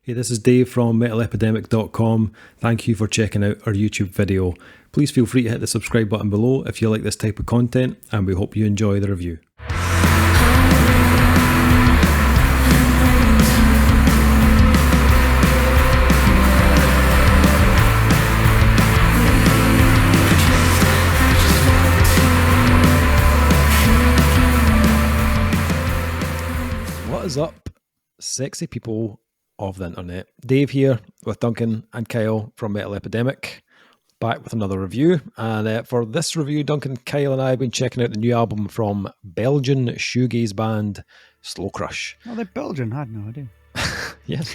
Hey, this is Dave from metalepidemic.com. Thank you for checking out our YouTube video. Please feel free to hit the subscribe button below if you like this type of content, and we hope you enjoy the review. What is up, sexy people of the internet? Dave here with Duncan and Kyle from Metal Epidemic, back with another review. And for this review, Duncan, Kyle and I have been checking out the new album from Belgian shoegaze band Slow Crush. Oh, they're Belgian, I had no idea. Yes.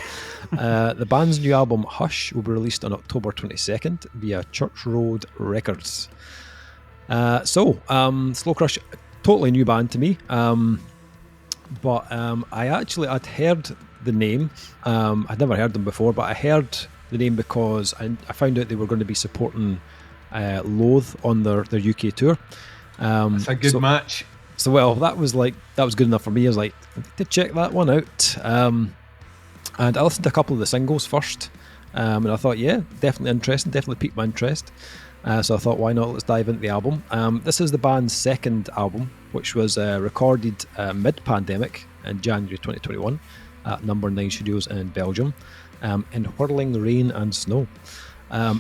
The band's new album, Hush, will be released on October 22nd via Church Road Records. Slow Crush, totally new band to me. But I'd heard the name. I'd never heard them before, but I heard the name because I found out they were going to be supporting Loathe on their UK tour. That's a good match. So that was good enough for me. I was like, I need to check that one out. And I listened to a couple of the singles first, and I thought, yeah, definitely interesting, definitely piqued my interest. So I thought, why not? Let's dive into the album. This is the band's second album, which was recorded mid-pandemic in January 2021 at Number 9 Studios in Belgium, in whirling rain and snow.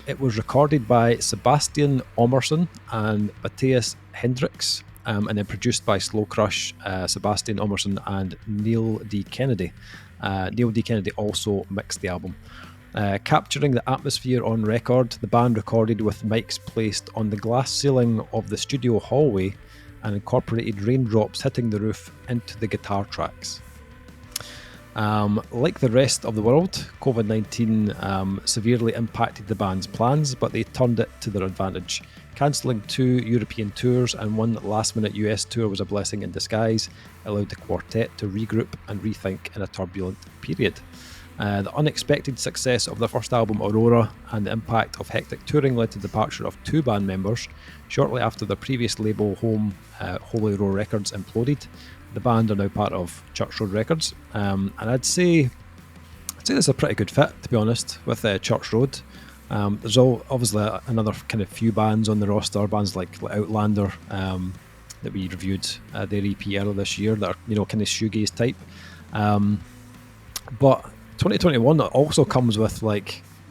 It was recorded by Sebastian Omerson and Matthias Hendricks, and then produced by Slow Crush, Sebastian Omerson and Neil D. Kennedy. Neil D. Kennedy also mixed the album. Capturing the atmosphere on record, the band recorded with mics placed on the glass ceiling of the studio hallway and incorporated raindrops hitting the roof into the guitar tracks. Like the rest of the world, COVID-19 severely impacted the band's plans, but they turned it to their advantage. Cancelling 2 European tours and 1 last-minute US tour was a blessing in disguise. It allowed the quartet to regroup and rethink in a turbulent period. The unexpected success of their first album, Aurora, and the impact of hectic touring led to the departure of 2 band members. Shortly after their previous label home, Holy Row Records, imploded, the band are now part of Church Road Records. And I'd say this is a pretty good fit, to be honest, with Church Road. There's obviously another kind of few bands on the roster, bands like Outlander, that we reviewed their EP earlier this year, that are, kind of shoegaze type. But 2021 also comes with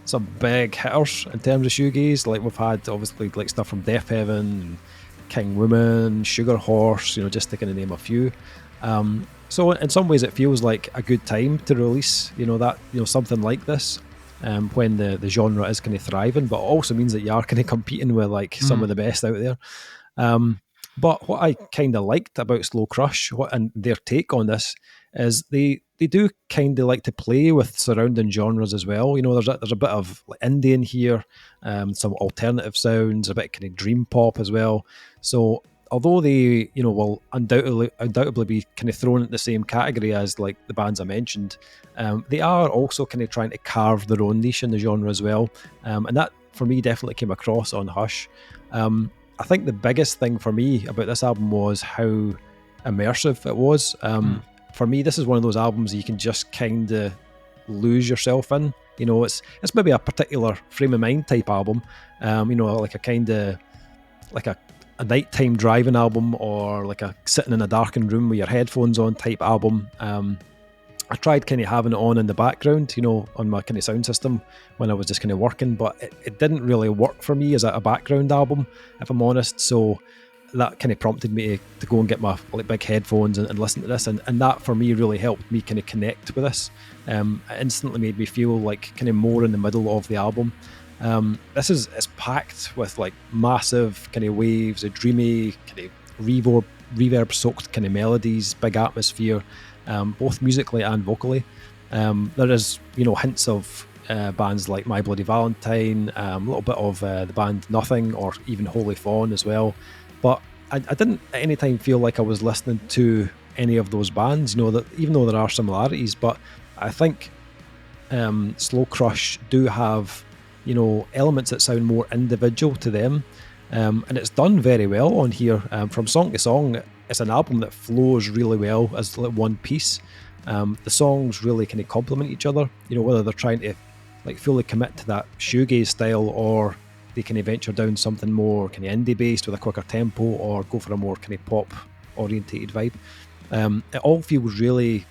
some big hitters in terms of shoegaze. We've had obviously stuff from Death Heaven, King Woman, Sugar Horse, just to kind of name a few. So in some ways it feels like a good time to release something like this when the genre is kind of thriving, but it also means that you are kind of competing with some of the best out there. But what I kind of liked about Slow Crush and their take on this is they do kind of like to play with surrounding genres as well. There's a bit of indie in here, some alternative sounds, a bit kind of dream pop as well. So although they will undoubtedly be kind of thrown in the same category as the bands I mentioned, they are also kind of trying to carve their own niche in the genre as well. And that for me definitely came across on Hush. I think the biggest thing for me about this album was how immersive it was. For me, this is one of those albums you can just kind of lose yourself in. It's maybe a particular frame of mind type album. Like a kind of a nighttime driving album, or a sitting in a darkened room with your headphones on type album. I tried kind of having it on in the background, on my kind of sound system when I was just kind of working, but it didn't really work for me as a background album, if I'm honest. So that kind of prompted me to go and get my big headphones and listen to this, and that for me really helped me kind of connect with this. It instantly made me feel kind of more in the middle of the album. This is packed with massive kind of waves, a dreamy kind of reverb soaked kind of melodies, big atmosphere, both musically and vocally. There is hints of bands like My Bloody Valentine, a little bit of the band Nothing, or even Holy Fawn as well. But I didn't at any time feel like I was listening to any of those bands, that even though there are similarities. But I think Slow Crush do have elements that sound more individual to them, and it's done very well on here. From song to song, it's an album that flows really well as one piece. The songs really kind of complement each other, you know, whether they're trying to like fully commit to that shoegaze style, or they can venture down something more kind of indie based with a quicker tempo, or go for a more kind of pop orientated vibe. It all feels really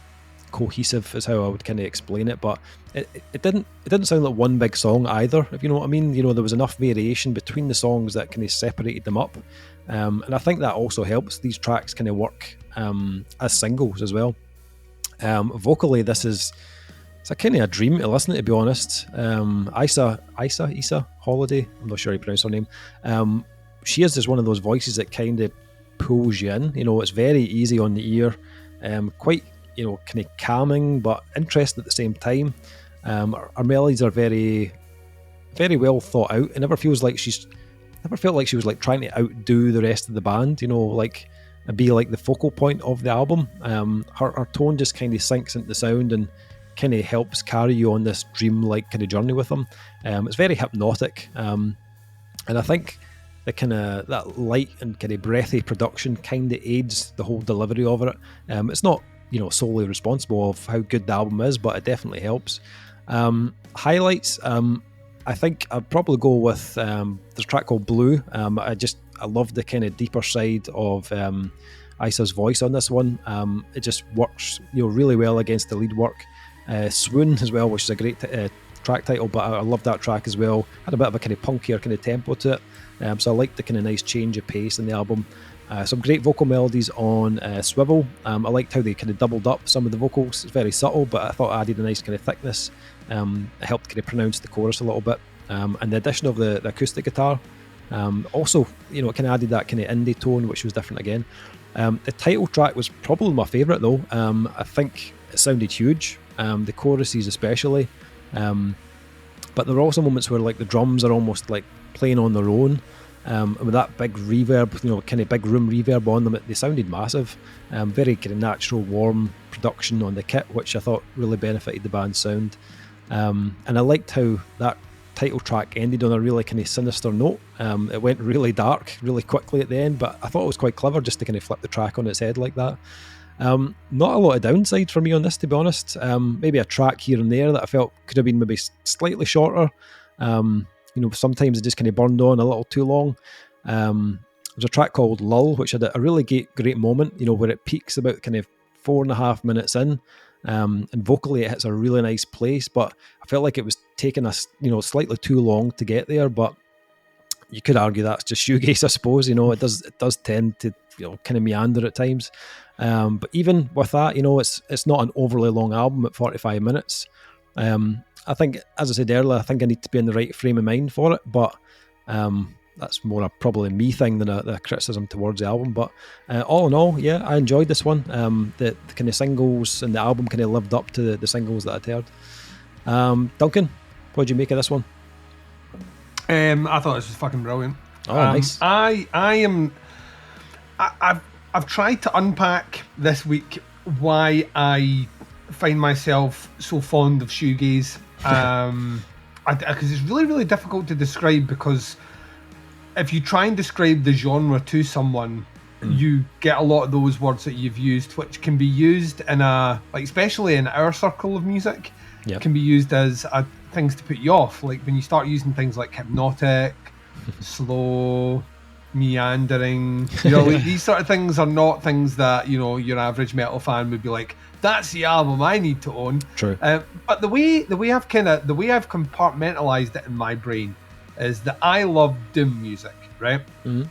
cohesive is how I would kind of explain it, but it didn't sound like one big song either, if you know what I mean. You know, there was enough variation between the songs that kind of separated them up, and I think that also helps these tracks kind of work as singles as well. Vocally, it's a kind of a dream to listen to be honest. Isa Holiday, I'm not sure how you pronounce her name. She is just one of those voices that kind of pulls you in. You know, it's very easy on the ear, quite, you know, kind of calming but interesting at the same time. Her melodies are very, very well thought out. It never felt like she was like trying to outdo the rest of the band, you know, like be like the focal point of the album. Her tone just kind of sinks into the sound and kind of helps carry you on this dream-like kind of journey with them. It's very hypnotic, and I think the kind of that light and kind of breathy production kind of aids the whole delivery of it. It's not, you know, solely responsible of how good the album is, but it definitely helps. Highlights, I think I'd probably go with there's a track called Blue. I love the kind of deeper side of Isa's voice on this one. It just works, you know, really well against the lead work. Swoon as well, which is a great track title, but I love that track as well. Had a bit of a kind of punkier kind of tempo to it, so I like the kind of nice change of pace in the album. Some great vocal melodies on Swivel. I liked how they kind of doubled up some of the vocals. It's very subtle, but I thought it added a nice kind of thickness. It helped kind of pronounce the chorus a little bit, and the addition of the acoustic guitar also, you know, it kind of added that kind of indie tone, which was different again. The title track was probably my favourite though. I think it sounded huge, the choruses especially, but there were also moments where like the drums are almost like playing on their own, and with that big reverb, you know, kind of big room reverb on them, they sounded massive. Very kind of natural, warm production on the kit, which I thought really benefited the band's sound. And I liked how that title track ended on a really kind of sinister note. It went really dark really quickly at the end, but I thought it was quite clever just to kind of flip the track on its head like that. Not a lot of downside for me on this, to be honest. Maybe a track here and there that I felt could have been maybe slightly shorter. You know, sometimes it just kind of burned on a little too long. There's a track called Lull, which had a really great moment, you know, where it peaks about kind of 4.5 minutes in. And vocally it hits a really nice place, but I felt like it was taking us, you know, slightly too long to get there. But you could argue that's just shoegaze, I suppose. You know, it does tend to, you know, kind of meander at times. But even with that, you know, it's not an overly long album at 45 minutes. I think, as I said earlier, I think I need to be in the right frame of mind for it, but that's more a probably me thing than a criticism towards the album. But all in all, yeah, I enjoyed this one. The kind of singles and the album kind of lived up to the singles that I'd heard. Duncan, what did you make of this one? I thought this was fucking brilliant. Oh, nice. I've tried to unpack this week why I find myself so fond of shoegaze. Because it's really, really difficult to describe, because if you try and describe the genre to someone, you get a lot of those words that you've used, which can be used in especially in our circle of music, can be used as things to put you off. Like when you start using things like hypnotic, slow, meandering, you know, like these sort of things are not things that, you know, your average metal fan would be like, that's the album I need to own. True. But the way I've compartmentalized it in my brain is that I love doom music, right? Mm-hmm.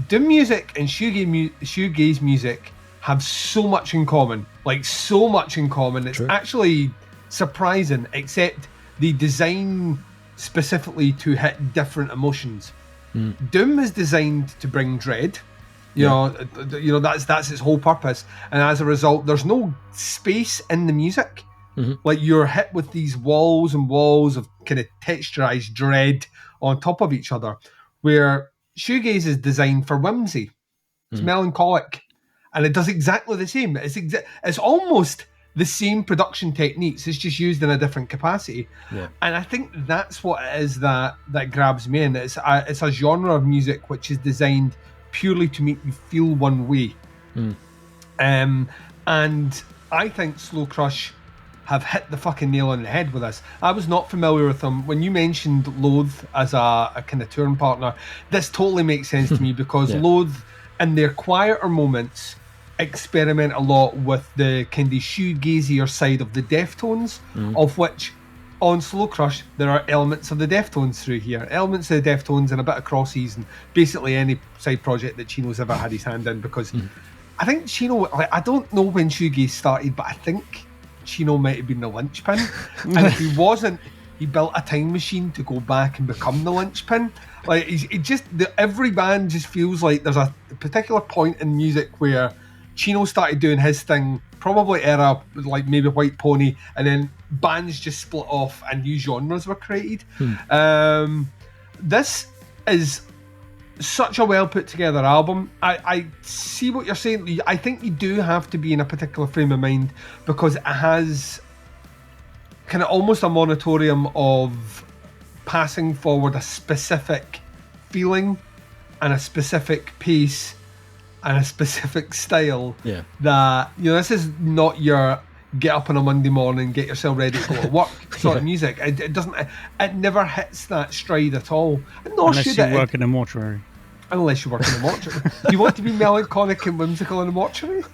Doom music and shoegaze music have so much in common, It's True. actually surprising, except they design specifically to hit different emotions. Doom is designed to bring dread. You know that's its whole purpose, and as a result, there's no space in the music. Mm-hmm. Like you're hit with these walls and walls of kind of texturized dread on top of each other. Where shoegaze is designed for whimsy, it's melancholic, and it does exactly the same. It's almost the same production techniques. It's just used in a different capacity. Yeah. And I think that's what it is that grabs me in. It's a genre of music which is designed purely to make you feel one way. And I think Slow Crush have hit the fucking nail on the head with this. I was not familiar with them. When you mentioned Loathe as a kind of touring partner, this totally makes sense to me because Loathe, in their quieter moments, experiment a lot with the kind of shoegazier side of the Deftones, of which on Slow Crush there are elements of the Deftones through here, elements of the Deftones and a bit of Crossies and basically any side project that Chino's ever had his hand in, because I think Chino, like, I don't know when Shoegaze started, but I think Chino might have been the linchpin, and if he wasn't, he built a time machine to go back and become the linchpin. Like, every band just feels like there's a particular point in music where Chino started doing his thing, probably era like maybe White Pony, and then bands just split off and new genres were created. This is such a well put together album. I see what you're saying. I think you do have to be in a particular frame of mind because it has kind of almost a moratorium of passing forward a specific feeling and a specific pace and a specific style. Yeah. That, you know, this is not your get up on a Monday morning, get yourself ready to go to work sort of music. It doesn't. It never hits that stride at all. Unless you work in a mortuary. Unless you work in a mortuary. Do you want to be melancholic and whimsical in a mortuary?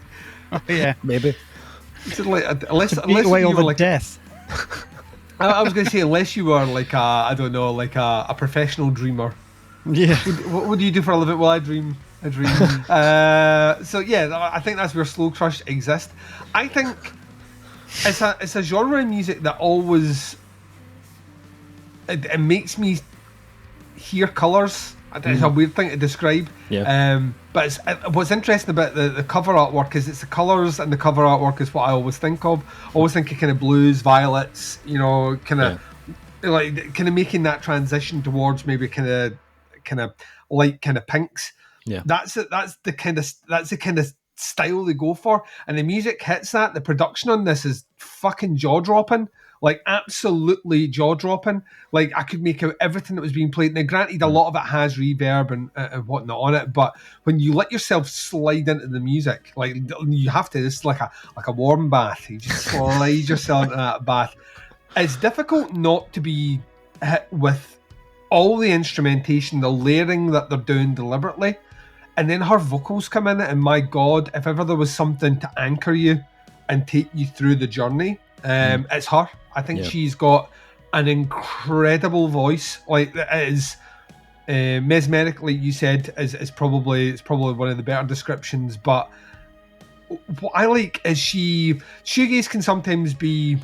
Oh, yeah, maybe. Unless away you over were like death. I was going to say, unless you were like a professional dreamer. Yeah. What do you do for a living? Well, I dream. So yeah, I think that's where Slow Crush exists. I think it's a genre of music that always it makes me hear colours. It's a weird thing to describe. Yeah. But what's interesting about the cover artwork is it's the colours, and the cover artwork is what I always think of. I always think of kind of blues, violets, you know, kind of making that transition towards maybe kind of light kind of pinks. Yeah. That's the kind of style they go for, and the music hits that. The production on this is fucking jaw-dropping. Like, absolutely jaw-dropping. Like, I could make out everything that was being played. Now, granted, a lot of it has reverb and whatnot on it, but when you let yourself slide into the music, like, you have to, it's like a warm bath. You just slide yourself into that bath. It's difficult not to be hit with all the instrumentation, the layering that they're doing deliberately, and then her vocals come in, and my God, if ever there was something to anchor you and take you through the journey, it's her. I think she's got an incredible voice. Like, it is mesmeric, like you said, is probably one of the better descriptions. But what I like is Shoegaze can sometimes be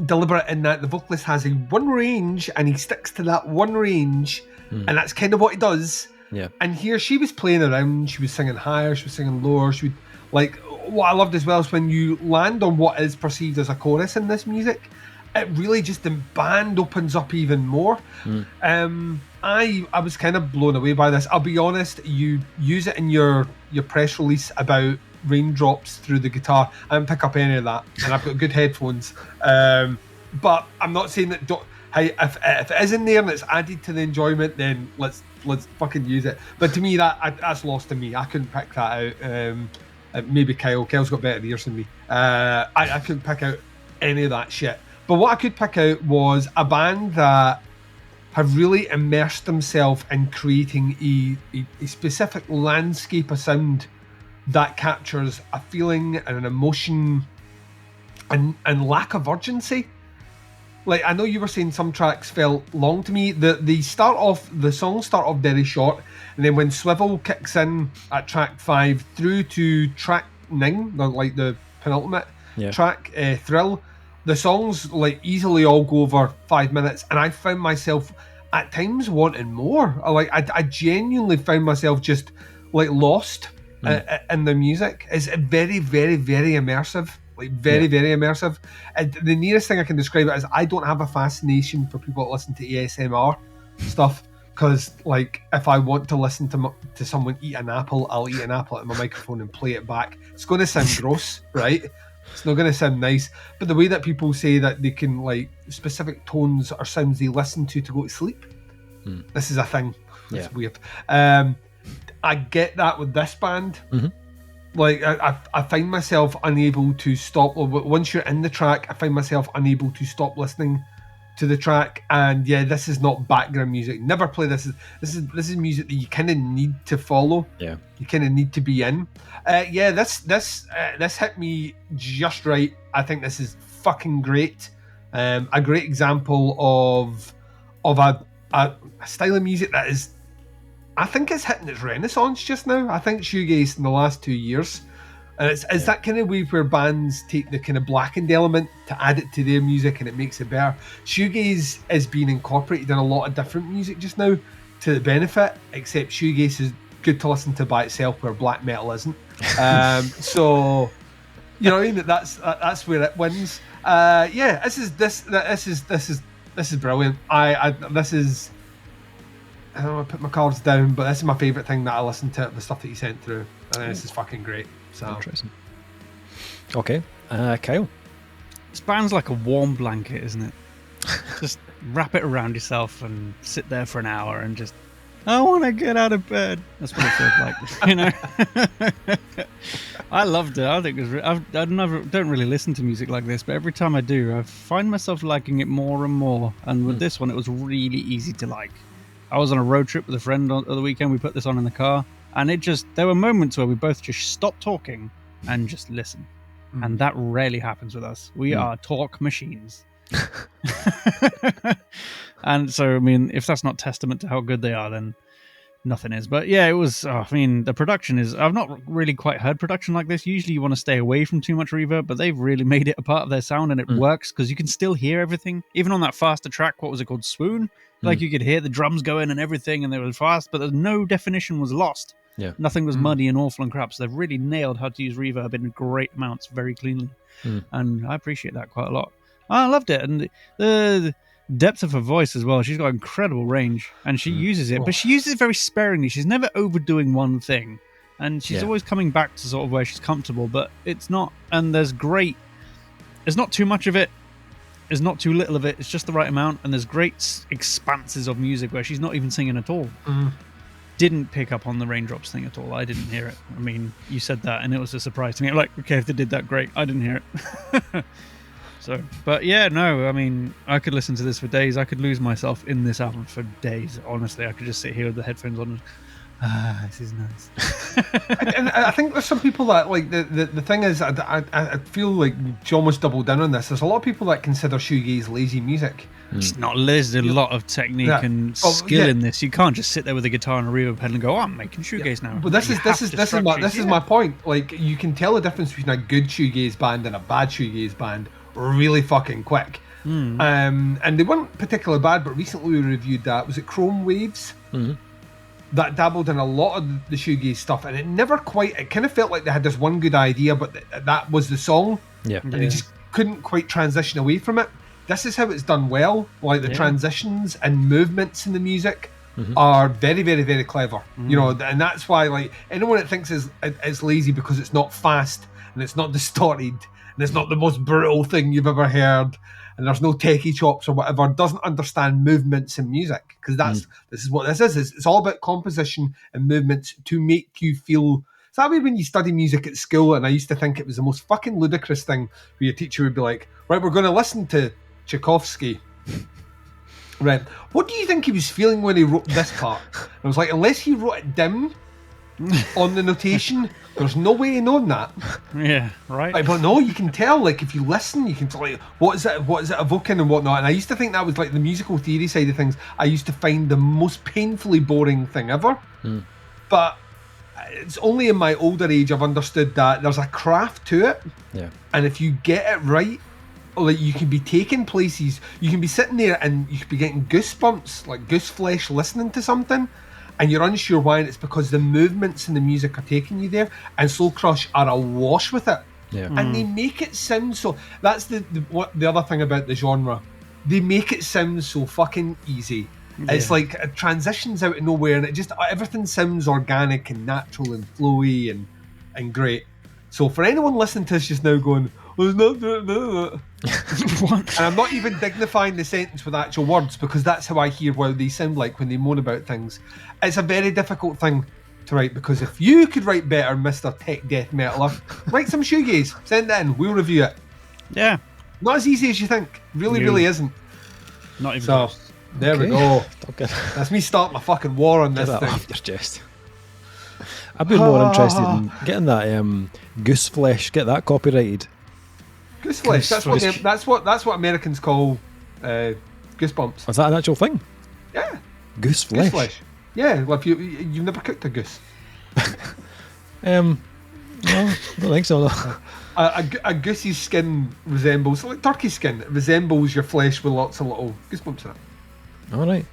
deliberate in that the vocalist has a one range and he sticks to that one range, and that's kind of what he does. Yeah. And here she was playing around. She was singing higher. She was singing lower. She would, like, what I loved as well is when you land on what is perceived as a chorus in this music, it really just, the band opens up even more. I was kind of blown away by this. I'll be honest, you use it in your press release about raindrops through the guitar. I didn't pick up any of that, and I've got good headphones. But I'm not saying that. Hey, if it is in there and it's added to the enjoyment, then let's fucking use it. But to me, that's lost to me. I couldn't pick that out. Maybe Kyle's got better ears than me. I couldn't pick out any of that shit. But what I could pick out was a band that have really immersed themselves in creating a specific landscape of sound that captures a feeling and an emotion and lack of urgency. Like, I know you were saying some tracks felt long to me. The songs start off very short, and then when Swivel kicks in at track 5 through to track 9, like the penultimate track, Thrill, the songs like easily all go over 5 minutes, and I found myself at times wanting more. I genuinely found myself just like lost in the music. It's very, very, very immersive. Like, very, very immersive. And the nearest thing I can describe it is I don't have a fascination for people that listen to ASMR stuff, because, like, if I want to listen to someone eat an apple, I'll eat an apple at my microphone and play it back. It's going to sound gross, right? It's not going to sound nice. But the way that people say that they can, like, specific tones or sounds they listen to go to sleep, this is a thing. It's weird. I get that with this band. Like I find myself unable to stop. Once you're in the track, I find myself unable to stop listening to the track. And yeah, this is not background music. Never play this. This is music that you kind of need to follow. Yeah, you kind of need to be in. This hit me just right. I think this is fucking great. A great example of a style of music that is, I think it's hitting its renaissance just now. I think shoegaze in the last 2 years, and it's that kind of way where bands take the kind of blackened element to add it to their music and it makes it better. Shoegaze is being incorporated in a lot of different music just now to the benefit, except shoegaze is good to listen to by itself where black metal isn't. So you know what I mean? That's where it wins. This is brilliant. I don't want to put my cards down, but this is my favourite thing that I listened to, the stuff that you sent through. I think this is fucking great. So interesting. Okay, Kyle. This band's like a warm blanket, isn't it? Just wrap it around yourself and sit there for an hour and just, I want to get out of bed. That's what it feels like, you know. I loved it. I think it was. Don't really listen to music like this, but every time I do, I find myself liking it more and more. And with this one, it was really easy to like. I was on a road trip with a friend on the weekend. We put this on in the car, and there were moments where we both just stopped talking and just listen. And that rarely happens with us. We are talk machines. And so, I mean, if that's not testament to how good they are, then nothing is. But yeah, it was, the production is, I've not really quite heard production like this. Usually you want to stay away from too much reverb, but they've really made it a part of their sound, and it works because you can still hear everything. Even on that faster track, what was it called? Swoon? Like you could hear the drums going and everything, and they were fast, but no definition was lost. Yeah. Mm. Nothing was muddy and awful and crap. So they've really nailed how to use reverb in great amounts very cleanly. And I appreciate that quite a lot. I loved it. And the depth of her voice as well. She's got incredible range and she uses it, but she uses it very sparingly. She's never overdoing one thing. And she's always coming back to sort of where she's comfortable, but it's not. And there's not too much of it. There's not too little of it. It's just the right amount. And there's great expanses of music where she's not even singing at all. Didn't pick up on the raindrops thing at all. I didn't hear it. I mean, you said that and it was a surprise to me. I'm like, okay, if they did that, great. I didn't hear it. So, but yeah, no, I mean, I could listen to this for days. I could lose myself in this album for days. Honestly, I could just sit here with the headphones on and, this is nice. And I think there's some people that, like, the thing is, I feel like you almost doubled down on this. There's a lot of people that consider shoegaze lazy music. It's not. There's a lot of technique and skill in this. You can't just sit there with a guitar and a reverb pedal and go, "Oh, I'm making shoegaze now." But this is my point. Like, you can tell the difference between a good shoegaze band and a bad shoegaze band really fucking quick. And they weren't particularly bad, but recently we reviewed that. Was it Chrome Waves? That dabbled in a lot of the shoegaze stuff, and it kind of felt like they had this one good idea, but that was the song. And they just couldn't quite transition away from it. This is how it's done well. Like, the transitions and movements in the music are very, very, very clever. You know, and that's why, like, anyone that thinks it's lazy because it's not fast and it's not distorted and it's not the most brutal thing you've ever heard and there's no techie chops or whatever, doesn't understand movements in music, because this is what this is. It's all about composition and movements to make you feel. It's that way when you study music at school, and I used to think it was the most fucking ludicrous thing where your teacher would be like, right, we're going to listen to Tchaikovsky. Right, what do you think he was feeling when he wrote this part? And I was like, unless he wrote it down on the notation, there's no way of knowing that. Yeah, right. Like, but no, you can tell. Like, if you listen, you can tell, like, what is it evoking and whatnot. And I used to think that was like the musical theory side of things. I used to find the most painfully boring thing ever. But it's only in my older age I've understood that there's a craft to it. Yeah. And if you get it right, like, you can be taking places. You can be sitting there and you could be getting goosebumps, like goose flesh, listening to something, and you're unsure why, and it's because the movements in the music are taking you there. And Soul Crush are awash with it. Yeah. And they make it sound so. That's the other thing about the genre. They make it sound so fucking easy. Yeah. It's like it transitions out of nowhere, and it just, everything sounds organic and natural and flowy and great. So for anyone listening to this just now going, well, it's not doing that. And I'm not even dignifying the sentence with actual words, because that's how I hear what they sound like when they moan about things. It's a very difficult thing to write, because if you could write better, Mr. Tech Death Metaler, write some shoegaze, send it in, we'll review it. Yeah. Not as easy as you think. Really isn't. Not even So, close. there we go. Okay. That's me starting my fucking war on Get this that thing. off your chest. I'd be more interested in getting that goose flesh, get that copyrighted. Goose flesh. That's what Americans call goosebumps. Is that an actual thing? Yeah. Goose flesh? Goose flesh. Yeah, well, if you've never cooked a goose. No, I don't think so. No. A goose's skin resembles, like turkey skin, it resembles your flesh with lots of little goosebumps in it. All right.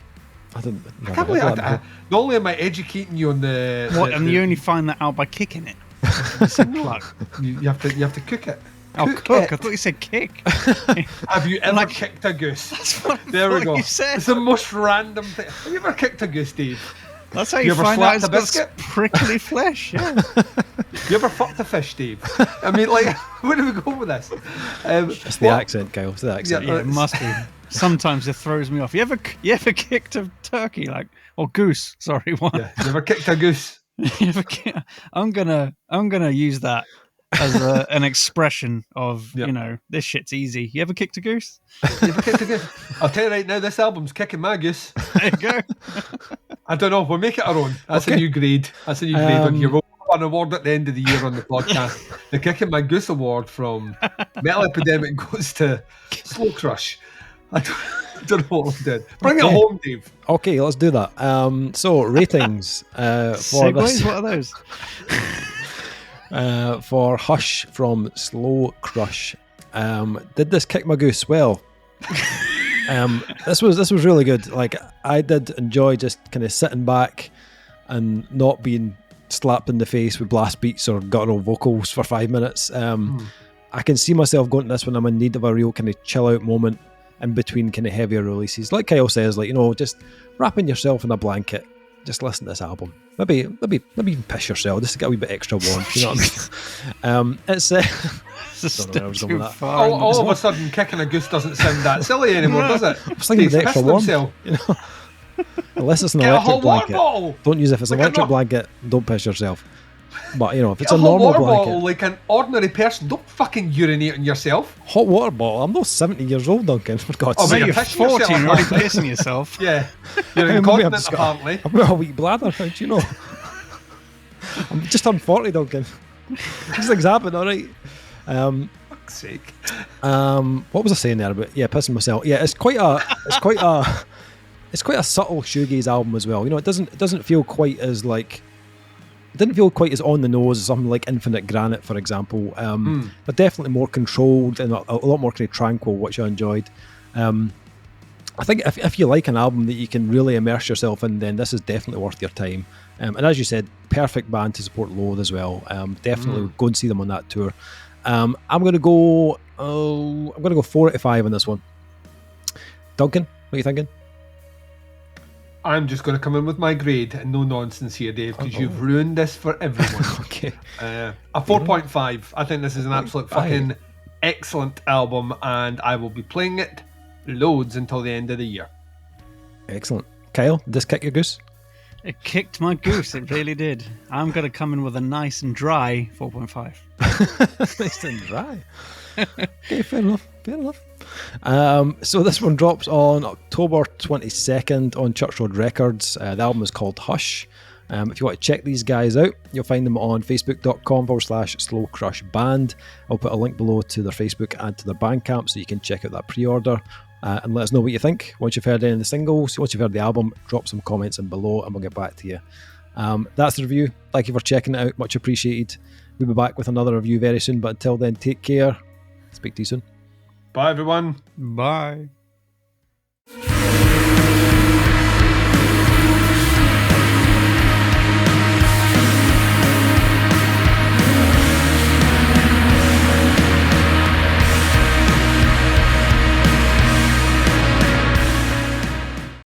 I didn't. I can't believe not only am I educating you on the... And you only find that out by kicking it? You have to cook it. Oh, cook. I thought you said kick. Have you ever kicked a goose? That's what There we go. you said. It's the most random thing. Have you ever kicked a goose, Dave? That's how You you ever find out slapped a it's got biscuit? prickly flesh. Yeah. You ever fucked a fish, Dave? I mean, like, where do we go with this? It's the accent, Kyle. It's the accent. Yeah, it must be. Sometimes it throws me off. You ever kicked a turkey, or goose? Sorry, what? Yeah, you ever kicked a goose? I'm gonna use that as an expression of this shit's easy. You ever kicked a goose? You ever kicked a goose? I'll tell you right now, this album's kicking my goose. There you go. I don't know. We'll make it our own. That's a new grade. That's a new grade on here. We'll have an award at the end of the year on the podcast. The Kicking My Goose Award from Metal Epidemic goes to Slow Crush. I don't know what we did. Bring it home, Dave. Okay, let's do that. So ratings for Segways? this. What are those? For Hush from Slow Crush. Did this kick my goose? Well, this was really good. Like, I did enjoy just kind of sitting back and not being slapped in the face with blast beats or guttural vocals for 5 minutes. I can see myself going to this when I'm in need of a real kind of chill out moment in between kind of heavier releases. Like Kyle says, like, just wrapping yourself in a blanket, just listen to this album. Maybe even piss yourself just to get a wee bit extra warm. You know what I mean? It's don't know where I was going with that. All of a sudden, kicking a goose doesn't sound that silly anymore, does it? I was thinking of the extra warm. Unless it's an electric blanket. Bottle. Don't use it. If it's an electric blanket, don't piss yourself. But if it's Get a normal hot water blanket, bottle, like an ordinary person, don't fucking urinate on yourself. Hot water bottle. I'm not 70 years old, Duncan. For God's Oh, sake. mate, You're pissing 14, yourself, you're already man. pissing yourself. Yeah, you're Maybe incontinent I've apparently. I've got a weak bladder. How do you know? I'm just turned 40, Duncan. These things happen, all right. Fuck's sake. What was I saying there about? Yeah, pissing myself. Yeah, it's quite a subtle shoegaze album as well. It doesn't feel quite as like. It didn't feel quite as on the nose as something like Infinite Granite, for example, but definitely more controlled and a lot more kind of tranquil, which I enjoyed. I think if you like an album that you can really immerse yourself in, then this is definitely worth your time. And as you said, perfect band to support Load as well. Definitely go and see them on that tour. I'm going to go 4 out of 5 on this one. Duncan, what are you thinking? I'm just going to come in with my grade and no nonsense here, Dave, because you've ruined this for everyone. Okay. A 4.5. I think this is an absolute fucking excellent album, and I will be playing it loads until the end of the year. Excellent. Kyle, did this kick your goose? It kicked my goose, it really did. I'm going to come in with a nice and dry 4.5. Nice and dry. Okay, fair enough. So this one drops on October 22nd on Church Road Records. The album is called Hush. If you want to check these guys out, you'll find them on facebook.com/Slow Crush Band. I'll put a link below to their Facebook and to their Bandcamp so you can check out that pre-order and let us know what you think. Once you've heard any of the singles, once you've heard the album, drop some comments in below and we'll get back to you. That's the review. Thank you for checking it out. Much appreciated. We'll be back with another review very soon, but until then, take care. Speak to you soon. Bye, everyone. Bye.